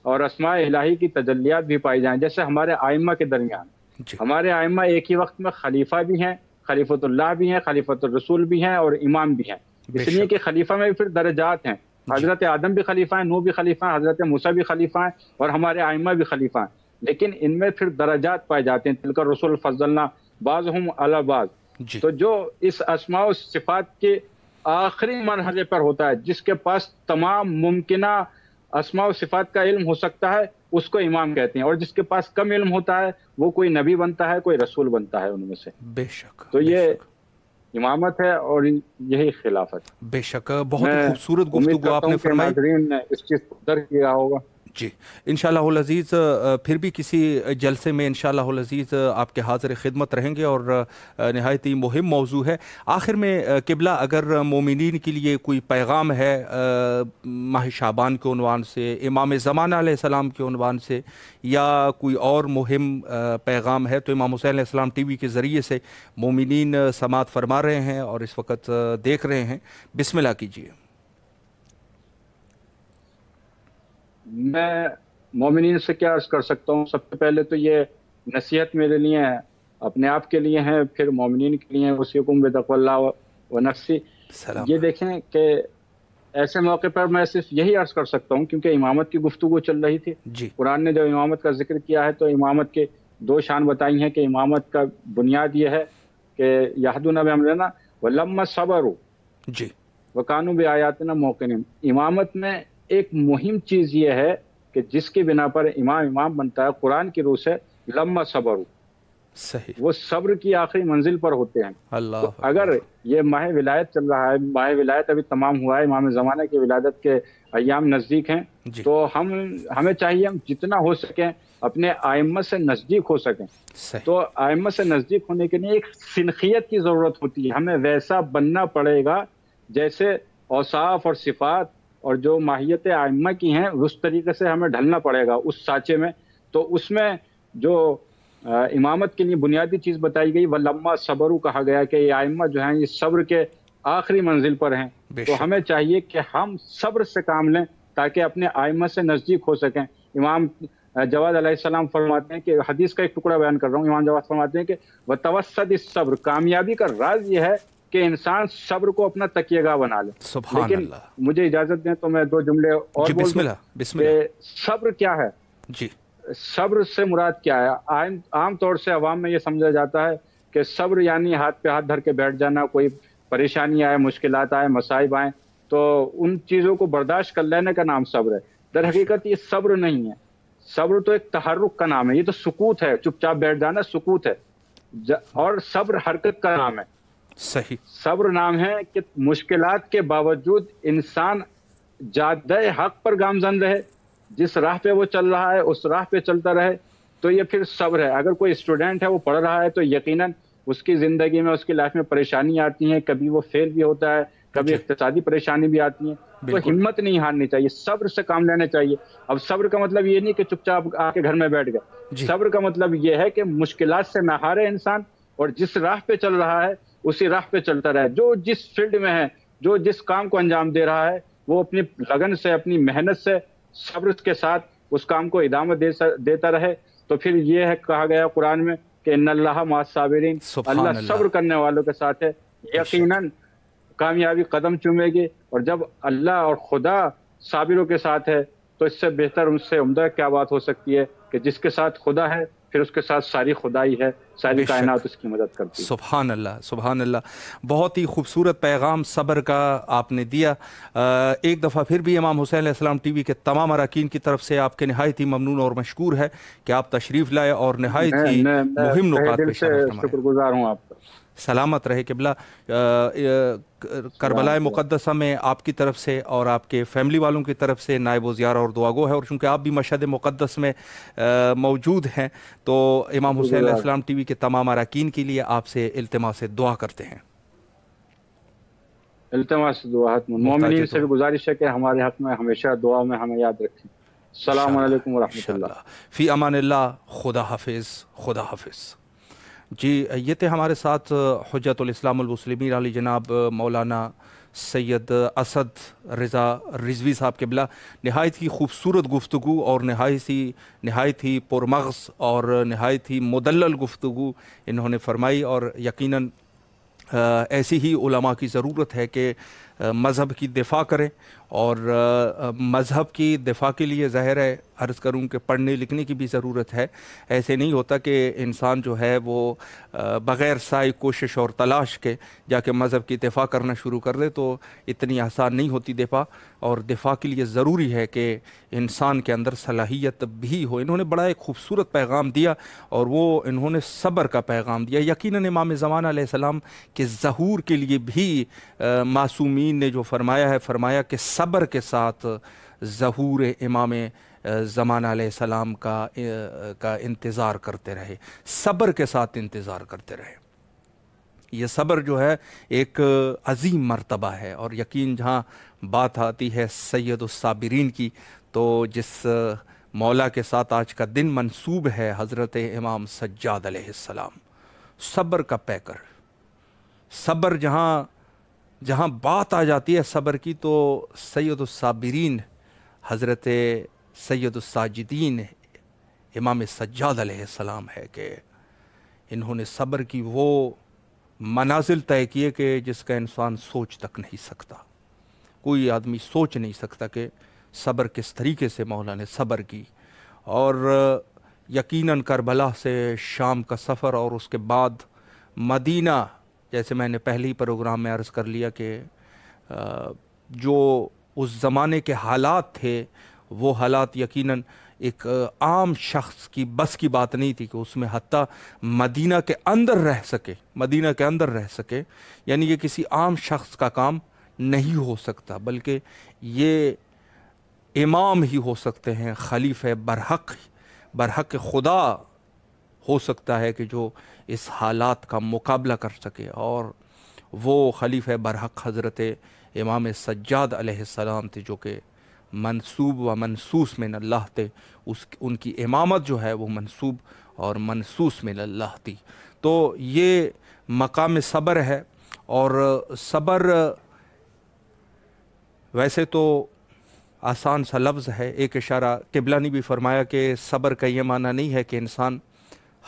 اور اسماء الہی کی تجلیات بھی پائی جائیں. جیسے ہمارے ائمہ کے درمیان ہمارے ائمہ ایک ہی وقت میں خلیفہ بھی ہیں، خلیفۃ اللہ بھی ہیں، خلیفۃ الرسول بھی ہیں اور امام بھی ہیں. اس لیے کہ خلیفہ میں بھی پھر درجات ہیں. حضرت آدم بھی خلیفہ ہیں، نوح بھی خلیفہ ہیں، حضرت موسیٰ بھی خلیفہ ہیں اور ہمارے ائمہ بھی خلیفہ ہیں. لیکن ان میں پھر درجات پائے جاتے ہیں. تلک الرسل فضلنا بعضهم علی بعض. تو جو اس اسماء و صفات کے آخری مرحلے پر ہوتا ہے، جس کے پاس تمام ممکنہ اسماء و صفات کا علم ہو سکتا ہے، اس کو امام کہتے ہیں. اور جس کے پاس کم علم ہوتا ہے وہ کوئی نبی بنتا ہے، کوئی رسول بنتا ہے ان میں سے. بے شک. تو یہ امامت ہے اور یہی خلافت. بے شک. بہت خوبصورت گفتگو آپ نے فرمائی. ناظرین نے اس چیز کو درک کیا ہوگا. جی انشاءاللہ العزیز پھر بھی کسی جلسے میں انشاءاللہ العزیز آپ کے حاضر خدمت رہیں گے اور نہایت ہی مہم موضوع ہے. آخر میں قبلہ اگر مومنین کے لیے کوئی پیغام ہے ماہ شعبان کے عنوان سے، امام زمانہ علیہ السلام کے عنوان سے، یا کوئی اور مہم پیغام ہے تو امام حسین علیہ السلام ٹی وی کے ذریعے سے مومنین سماعت فرما رہے ہیں اور اس وقت دیکھ رہے ہیں. بسم اللہ کیجیے. میں مومنین سے کیا عرض کر سکتا ہوں؟ سب سے پہلے تو یہ نصیحت میرے لیے ہے، اپنے آپ کے لیے ہے، پھر مومنین کے لیے اوصیکم بتقوی اللہ و نفسی. یہ دیکھیں کہ ایسے موقع پر میں صرف یہی عرض کر سکتا ہوں کیونکہ امامت کی گفتگو چل رہی تھی. قرآن نے جو امامت کا ذکر کیا ہے تو امامت کے دو شان بتائی ہیں کہ امامت کا بنیاد یہ ہے کہ یہدون بامرنا ولما صبروا وکانوا بآیاتنا موقنین. امامت میں ایک مہم چیز یہ ہے کہ جس کی بنا پر امام بنتا ہے قرآن کی روح سے، لما صبر. صحیح. وہ صبر کی آخری منزل پر ہوتے ہیں. اللہ. تو اگر یہ ماہ ولایت چل رہا ہے، ماہ ولایت ابھی تمام ہوا ہے، امام زمانہ کی ولادت کے ایام نزدیک ہیں، تو ہمیں چاہیے ہم جتنا ہو سکیں اپنے ائمہ سے نزدیک ہو سکیں. تو ائمہ سے نزدیک ہونے کے لیے ایک سنخیت کی ضرورت ہوتی ہے. ہمیں ویسا بننا پڑے گا جیسے اوصاف اور صفات اور جو ماہیت ائمہ کی ہیں اس طریقے سے ہمیں ڈھلنا پڑے گا اس سانچے میں. تو اس میں جو امامت کے لیے بنیادی چیز بتائی گئی وَلَمَّا صَبَرُوا کہا گیا کہ یہ ائمہ جو ہیں یہ صبر کے آخری منزل پر ہیں. تو ہمیں چاہیے کہ ہم صبر سے کام لیں تاکہ اپنے ائمہ سے نزدیک ہو سکیں. امام جواد علیہ السلام فرماتے ہیں کہ حدیث کا ایک ٹکڑا بیان کر رہا ہوں. امام جواد فرماتے ہیں کہ وَتَوَسَّدِ الصَّبْرِ، کامیابی کا راز یہ ہے کہ انسان صبر کو اپنا تکیہ گاہ بنا لے. سبحان لیکن اللہ. مجھے اجازت دیں تو میں 2 جملے اور جی بول بسم دوں اللہ بسم کہ اللہ. صبر کیا ہے. جی صبر سے مراد کیا ہے؟ عام طور سے عوام میں یہ سمجھا جاتا ہے کہ صبر یعنی ہاتھ پہ ہاتھ دھر کے بیٹھ جانا، کوئی پریشانی آئے، مشکلات آئے، مصائب آئیں تو ان چیزوں کو برداشت کر لینے کا نام صبر ہے. در حقیقت یہ صبر نہیں ہے. صبر تو ایک تحرک کا نام ہے. یہ تو سکوت ہے، چپ چاپ بیٹھ جانا سکوت ہے. اور صبر حرکت کا نام ہے. صحیح. صبر نام ہے کہ مشکلات کے باوجود انسان جادہ حق پر گامزن رہے، جس راہ پہ وہ چل رہا ہے اس راہ پہ چلتا رہے، تو یہ پھر صبر ہے. اگر کوئی اسٹوڈنٹ ہے، وہ پڑھ رہا ہے، تو یقیناً اس کی زندگی میں، اس کی لائف میں پریشانی آتی ہیں، کبھی وہ فیل بھی ہوتا ہے، کبھی اقتصادی پریشانی بھی آتی ہیں، تو ہمت نہیں ہارنی چاہیے، صبر سے کام لینا چاہیے. اب صبر کا مطلب یہ نہیں کہ چپ چاپ آ کے گھر میں بیٹھ گئے. صبر کا مطلب یہ ہے کہ مشکلات سے نہ ہارے انسان، اور جس راہ پہ چل رہا ہے اسی راہ پہ چلتا رہے. جو جس فیلڈ میں ہے، جو جس کام کو انجام دے رہا ہے، وہ اپنی لگن سے، اپنی محنت سے، صبر کے ساتھ اس کام کو ادامت دیتا رہے. تو پھر یہ ہے کہا گیا قرآن میں کہ ان اللہ مع الصابرین، اللہ صبر کرنے والوں کے ساتھ ہے. یقیناً کامیابی قدم چومے گی. اور جب اللہ اور خدا صابروں کے ساتھ ہے تو اس سے بہتر، اس سے عمدہ کیا بات ہو سکتی ہے کہ جس کے ساتھ خدا ہے پھر اس کے ساتھ ساری خدائی ہے، ساری کائنات اس کی مدد کرتی ہے. سبحان اللہ سبحان اللہ. بہت ہی خوبصورت پیغام صبر کا آپ نے دیا. ایک دفعہ پھر بھی امام حسین علیہ السلام ٹی وی کے تمام اراکین کی طرف سے آپ کے نہایت ہی ممنون اور مشکور ہے کہ آپ تشریف لائے اور نہایت ہی مہم نکات پہ اشارہ فرمائے. شکر گزار ہوں آپ کا. سلامت رہے قبلہ. کربلا مقدسہ میں آپ کی طرف سے اور آپ کے فیملی والوں کی طرف سے نائب و زیارہ اور دعاگو ہے. اور چونکہ آپ بھی مشہد مقدس میں موجود ہیں تو امام حسین علیہ السلام ٹی وی کے تمام اراکین کے لیے آپ سے التماس دعا کرتے ہیں. التماس دعا. مومنین سے بھی گزارش ہے کہ ہمارے حق میں ہمیشہ دعا میں ہمیں یاد رکھیں. السلام علیکم ورحمۃ اللہ. فی امان اللہ. خدا حافظ. خدا حافظ. جی یہ تھے ہمارے ساتھ حجت الاسلام المسلمین علی جناب مولانا سید اسد رضا رضوی صاحب قبلہ. نہایت ہی خوبصورت گفتگو اور نہایت ہی پرمغز اور نہایت ہی مدلل گفتگو انہوں نے فرمائی. اور یقیناً ایسی ہی علماء کی ضرورت ہے کہ مذہب کی دفاع کریں. اور مذہب کی دفاع کے لیے ظاہر ہے عرض کروں کہ پڑھنے لکھنے کی بھی ضرورت ہے. ایسے نہیں ہوتا کہ انسان جو ہے وہ بغیر سعی کوشش اور تلاش کے جا کے مذہب کی دفاع کرنا شروع کر دے تو اتنی آسان نہیں ہوتی دفاع. اور دفاع کے لیے ضروری ہے کہ انسان کے اندر صلاحیت بھی ہو. انہوں نے بڑا ایک خوبصورت پیغام دیا اور وہ انہوں نے صبر کا پیغام دیا. یقیناً امام زمانہ علیہ السلام کے ظہور کے لیے بھی معصومین نے جو فرمایا کہ صبر کے ساتھ ظہور امام زمانہ علیہ السلام کا انتظار کرتے رہے. صبر کے ساتھ انتظار کرتے رہے. یہ صبر جو ہے ایک عظیم مرتبہ ہے. اور یقین جہاں بات آتی ہے سید الصابرین کی تو جس مولا کے ساتھ آج کا دن منسوب ہے حضرت امام سجاد علیہ السلام، صبر کا پیکر. صبر جہاں بات آ جاتی ہے صبر کی تو سید الصابرین حضرت سید الساجدین امام سجاد علیہ السلام ہے کہ انہوں نے صبر کی وہ منازل طے کیے کہ جس کا انسان سوچ تک نہیں سکتا. کوئی آدمی سوچ نہیں سکتا کہ صبر کس طریقے سے مولا نے صبر کی. اور یقیناً کربلا سے شام کا سفر اور اس کے بعد مدینہ، جیسے میں نے پہلے ہی پروگرام میں عرض کر لیا کہ جو اس زمانے کے حالات تھے وہ حالات یقیناً ایک عام شخص کی بس کی بات نہیں تھی کہ اس میں حتیٰ مدینہ کے اندر رہ سکے. یعنی یہ کسی عام شخص کا کام نہیں ہو سکتا بلکہ یہ امام ہی ہو سکتے ہیں، خلیفہ برحق خدا ہو سکتا ہے کہ جو اس حالات کا مقابلہ کر سکے. اور وہ خلیفہ برحق حضرت امام سجاد علیہ السلام تھے جو کہ منصوب و منصوص من اللہ تھے. ان کی امامت جو ہے وہ منصوب اور منصوص من اللہ تھی. تو یہ مقام صبر ہے. اور صبر ویسے تو آسان سا لفظ ہے. ایک اشارہ قبلہ نے بھی فرمایا کہ صبر کا یہ معنی نہیں ہے کہ انسان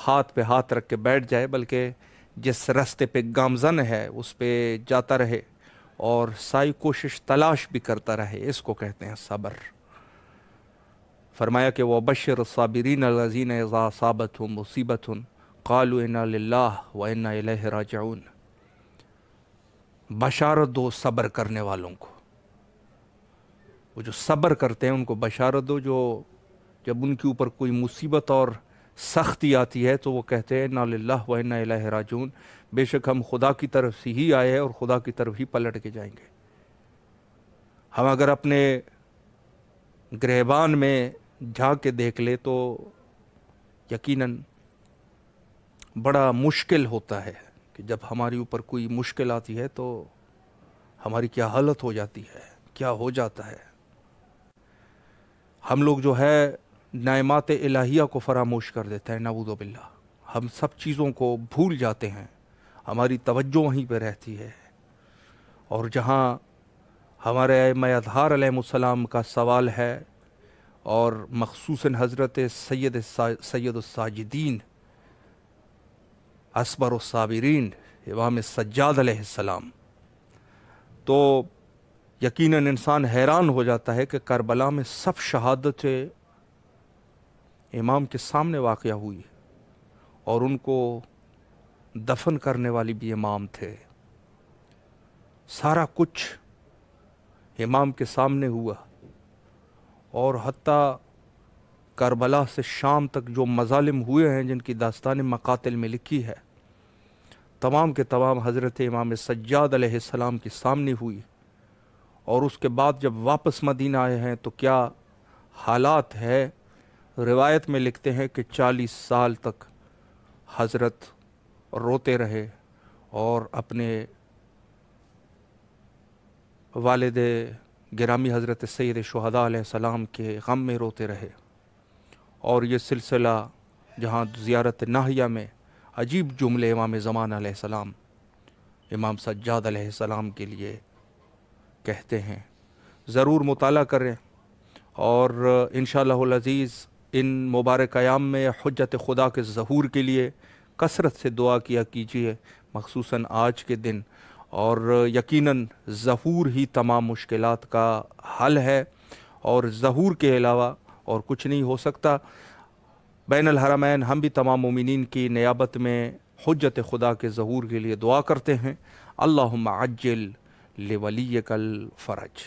ہاتھ پہ ہاتھ رکھ کے بیٹھ جائے، بلکہ جس راستے پہ گامزن ہے اس پہ جاتا رہے اور ساری کوشش تلاش بھی کرتا رہے، اس کو کہتے ہیں صبر۔ فرمایا کہ وَبَشِّرِ الصَّابِرِينَ الَّذِينَ إِذَا أَصَابَتْهُم مُّصِيبَةٌ قَالُوا إِنَّا لِلَّهِ وَإِنَّا إِلَيْهِ رَاجِعُونَ، بشارت دو صبر کرنے والوں کو، وہ جو صبر کرتے ہیں ان کو بشارت دو، جو جب ان کے اوپر کوئی مصیبت اور سختی آتی ہے تو وہ کہتے ہیں اِنَّا لِلَّهِ وَإِنَّا إِلَيْهِ رَاجِعُونَ، بے شک ہم خدا کی طرف سے ہی آئے ہیں اور خدا کی طرف ہی پلٹ کے جائیں گے۔ ہم اگر اپنے گریبان میں جھانک کے دیکھ لے تو یقیناً بڑا مشکل ہوتا ہے کہ جب ہماری اوپر کوئی مشکل آتی ہے تو ہماری کیا حالت ہو جاتی ہے، کیا ہو جاتا ہے۔ ہم لوگ جو ہے نعمات الہیہ کو فراموش کر دیتے ہیں، نعوذ باللہ، ہم سب چیزوں کو بھول جاتے ہیں، ہماری توجہ وہیں پہ رہتی ہے، اور جہاں ہمارے ائمہ اطہار علیہ السلام کا سوال ہے اور مخصوصاً حضرت سید الساجدین اصبر الصابرین امام سجاد علیہ السلام، تو یقیناً انسان حیران ہو جاتا ہے کہ کربلا میں سب شہادت امام کے سامنے واقعہ ہوئی اور ان کو دفن کرنے والی بھی امام تھے، سارا کچھ امام کے سامنے ہوا، اور حتیٰ کربلا سے شام تک جو مظالم ہوئے ہیں جن کی داستان مقاتل میں لکھی ہے، تمام کے تمام حضرت امام سجاد علیہ السلام کے سامنے ہوئی، اور اس کے بعد جب واپس مدینہ آئے ہیں تو کیا حالات ہے۔ روایت میں لکھتے ہیں کہ 40 سال تک حضرت روتے رہے اور اپنے والد گرامی حضرت سید شہداء علیہ السلام کے غم میں روتے رہے، اور یہ سلسلہ جہاں زیارت ناہیہ میں عجیب جملے امام زمان علیہ السلام امام سجاد علیہ السلام کے لیے کہتے ہیں، ضرور مطالعہ کریں، اور انشاءاللہ العزیز ان مبارک ایام میں حجت خدا کے ظہور کے لیے کثرت سے دعا کیا کیجیے، مخصوصاً آج کے دن، اور یقیناً ظہور ہی تمام مشکلات کا حل ہے، اور ظہور کے علاوہ اور کچھ نہیں ہو سکتا۔ بین الحرمین ہم بھی تمام مومنین کی نیابت میں حجت خدا کے ظہور کے لیے دعا کرتے ہیں، اللہم عجل لولیک الفرج۔